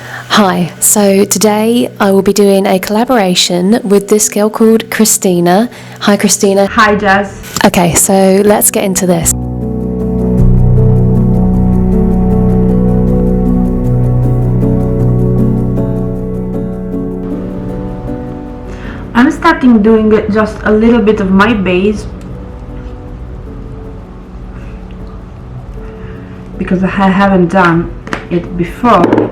Hi, so today I will be doing a collaboration with this girl called Christina. Hi Christina. Hi Jess. Okay, so let's get into this. I'm starting doing just a little bit of my base because I haven't done it before.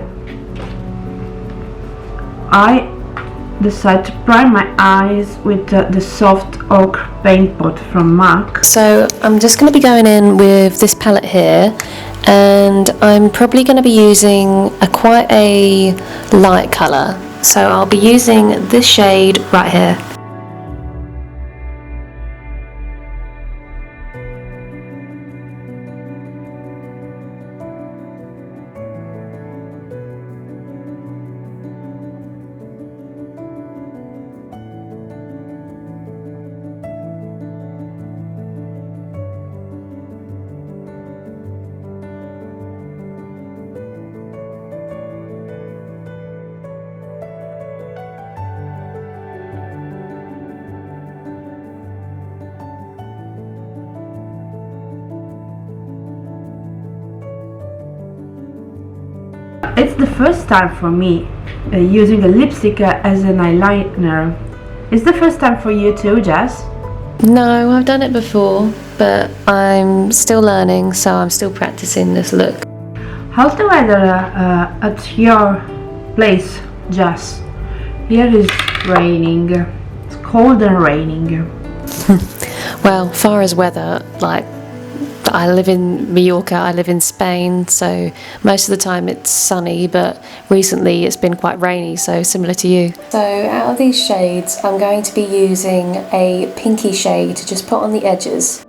I decided to prime my eyes with the soft ochre paint pot from MAC. So I'm just going to be going in with this palette here, and I'm probably going to be using quite a light colour. So I'll be using this shade right here. It's the first time for me using a lipstick as an eyeliner. It's the first time for you too, Jess? No, I've done it before, but I'm still learning, so I'm still practicing this look. How's the weather at your place, Jess? Here is raining. It's cold and raining. Well, far as weather, like, I live in Mallorca, I live in Spain, so most of the time it's sunny, but recently it's been quite rainy, so similar to you. So out of these shades, I'm going to be using a pinky shade to just put on the edges.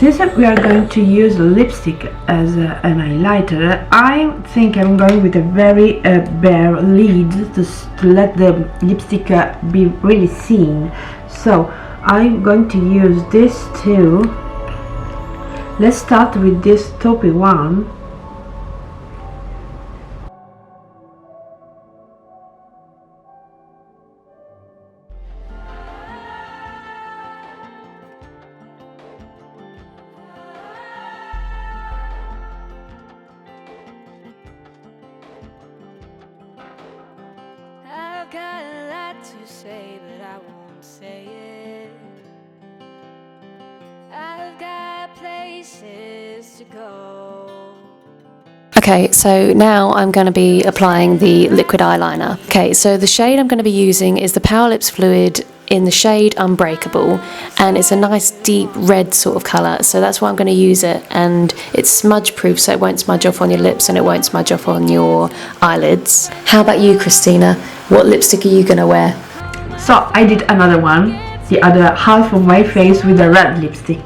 Since we are going to use lipstick as an highlighter, I think I'm going with a very bare lid to let the lipstick be really seen. So I'm going to use this too. Let's start with this taupey one. Got a lot to say, but I won't say it. I've got places to go. Okay, so now I'm going to be applying the liquid eyeliner. Okay, so the shade I'm going to be using is the Power Lips Fluid in the shade Unbreakable, and it's a nice deep red sort of colour, so that's why I'm going to use it, and it's smudge proof, so it won't smudge off on your lips and it won't smudge off on your eyelids. How about you, Christina? What lipstick are you going to wear? So I did another one, the other half of my face with a red lipstick.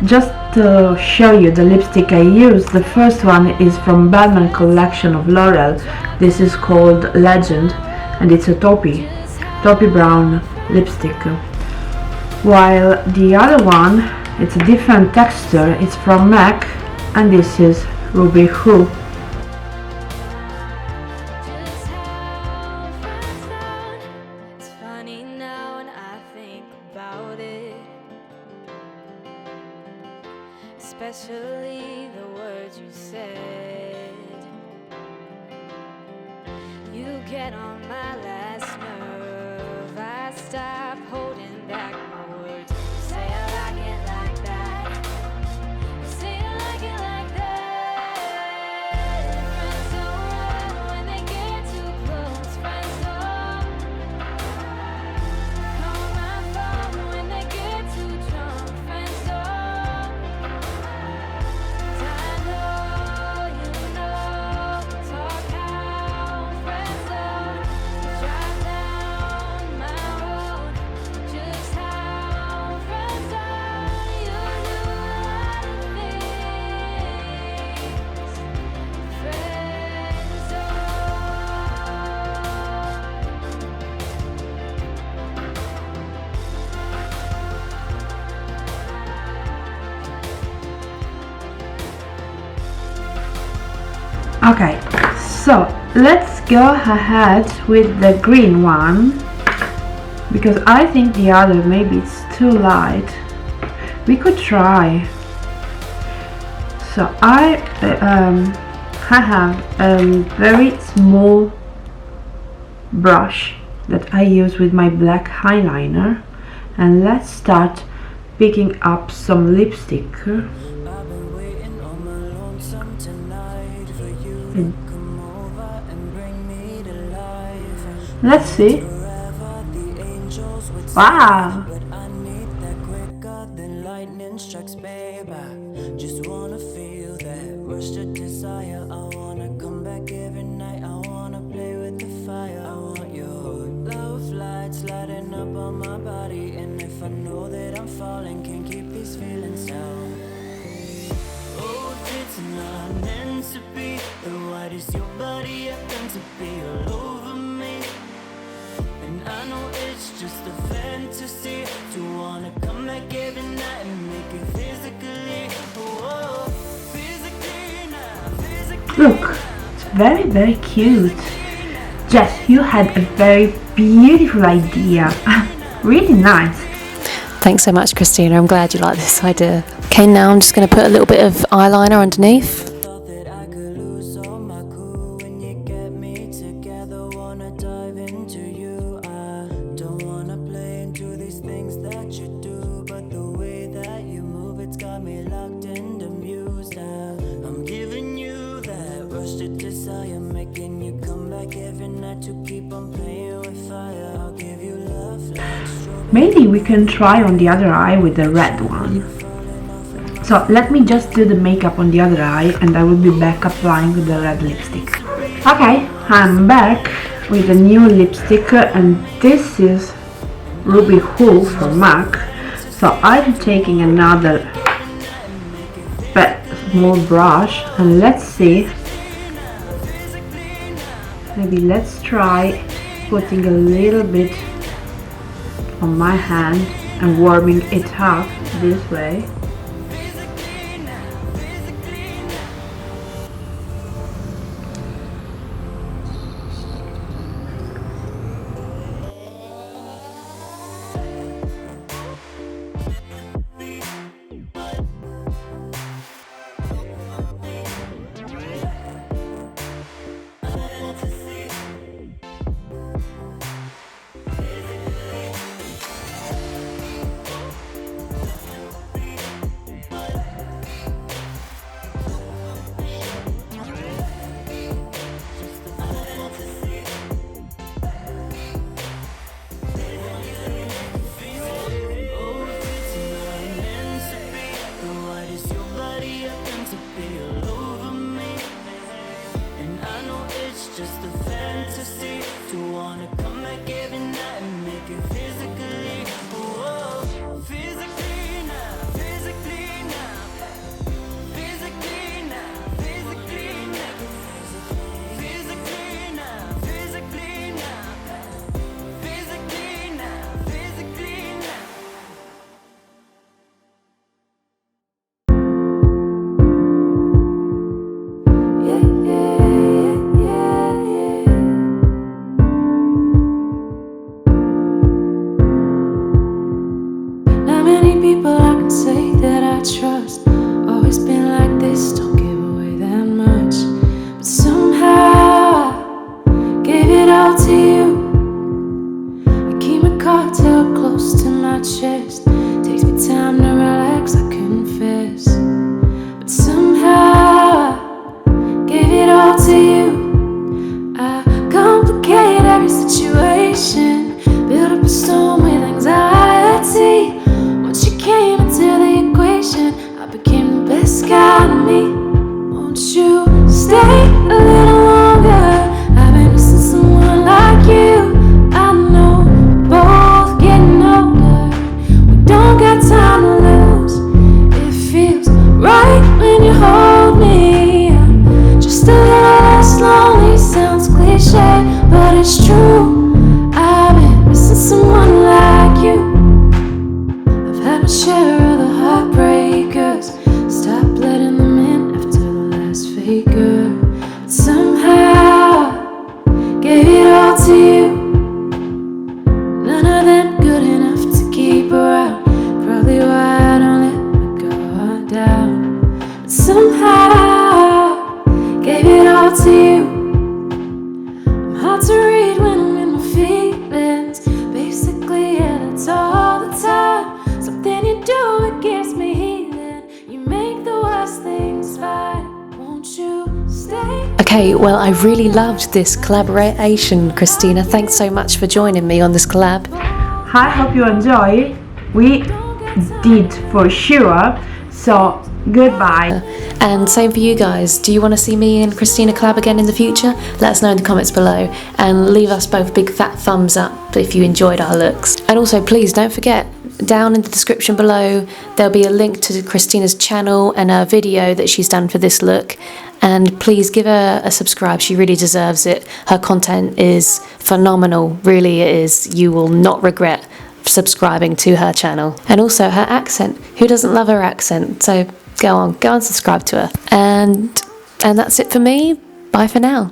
Just to show you the lipstick I used, the first one is from Batman collection of L'Oreal. This is called Legend, and it's a taupey brown lipstick. While the other one, it's a different texture, it's from MAC, and this is Ruby Who. It's funny now when I think about it. especially the words you said. You get on my last nerve. I stop holding back my words. Say I like it like that. Say I like it like that. Friends don't run when they get too close. Friends don't call my phone when they get too drunk. Friends don't. I know you know. Talk how friends don't. Drive down my road. Just how friends don't. You do a lot of things. Friends don't. Okay, so let's go ahead with the green one, because I think the other maybe it's too light. We could try. So I have a very small brush that I use with my black eyeliner, and let's start picking up some lipstick. I've been waiting on my lonesome tonight for you to come over and bring me to life. Let's see. Forever the angels would say, Wow! but I need that quicker than lightning strikes, babe. I just wanna feel that rush of desire. I wanna come back every night. I wanna play with the fire. I want your love lights lighting up on my body, and if I know that I'm falling, can't keep these feelings down. Oh, if it's not meant to be, then why does your body happen to be all over me? And I know it's just a fantasy to wanna come back every night and make it physically. Oh, physically now, physically. Look, it's very, very cute. Jess, you had a very beautiful idea. Really nice. Thanks so much, Christina. I'm glad you like this idea. Okay, now I'm just going to put a little bit of eyeliner underneath. Thought that I could lose all my cool when you get me together. Wanna dive into you. I don't wanna play into these things that you do, but the way that you move, it's got me locked and amused. I'm giving you that rush to desire, making you come back every night to keep on playing with fire. I'll give you love like strawberry. Maybe we can try on the other eye with the red one. So let me just do the makeup on the other eye, and I will be back applying with the red lipstick. Okay, I'm back with a new lipstick, and this is Ruby Woo from MAC. So I'm taking another small brush, and let's see. Maybe let's try putting a little bit on my hand and warming it up this way. Just a fantasy to wanna come back every night and make it physically. Whoa, physically now, physically now, physically now, physically now, physically now, physically now, physically now, physically now. Not many people I can say that I trust. Always always been like this, don't give away that much. But somehow I gave it all to you. I keep my cards held close to my chest. Takes me time to relax, I confess. But somehow I gave it all to you. I complicate every situation, build up a storm with anxiety. Once you came into the equation, I became the best kind of me. Won't you stay a little longer? I've been missing someone like you. I know we're both getting older, we don't got time to lose. It feels right when you hold me. I'm just a little less lonely, sounds cliche, but it's true. I've been missing someone like you. I've had my share of the heartbreakers, stop letting them in after the last faker. But somehow gave it all to you. None of them good enough to keep around, probably why I don't let my guard down. But somehow gave it all to you. I'm hard to read when I'm in my feelings. Basically, yeah, that's all the time. Something you do, it gives me healing. You make the worst things fine. Won't you stay? Okay, well, I really loved this collaboration, Christina. Thanks so much for joining me on this collab. I hope you enjoy. We did for sure. So goodbye. And same for you guys. Do you want to see me and Christina collab again in the future? Let us know in the comments below, and leave us both a big fat thumbs up if you enjoyed our looks. And also, please don't forget, down in the description below there'll be a link to Christina's channel and a video that she's done for this look, and please give her a subscribe. She really deserves it. Her content is phenomenal, really it is. You will not regret subscribing to her channel. And also her accent, who doesn't love her accent? So go on subscribe to her. And that's it for me. Bye for now.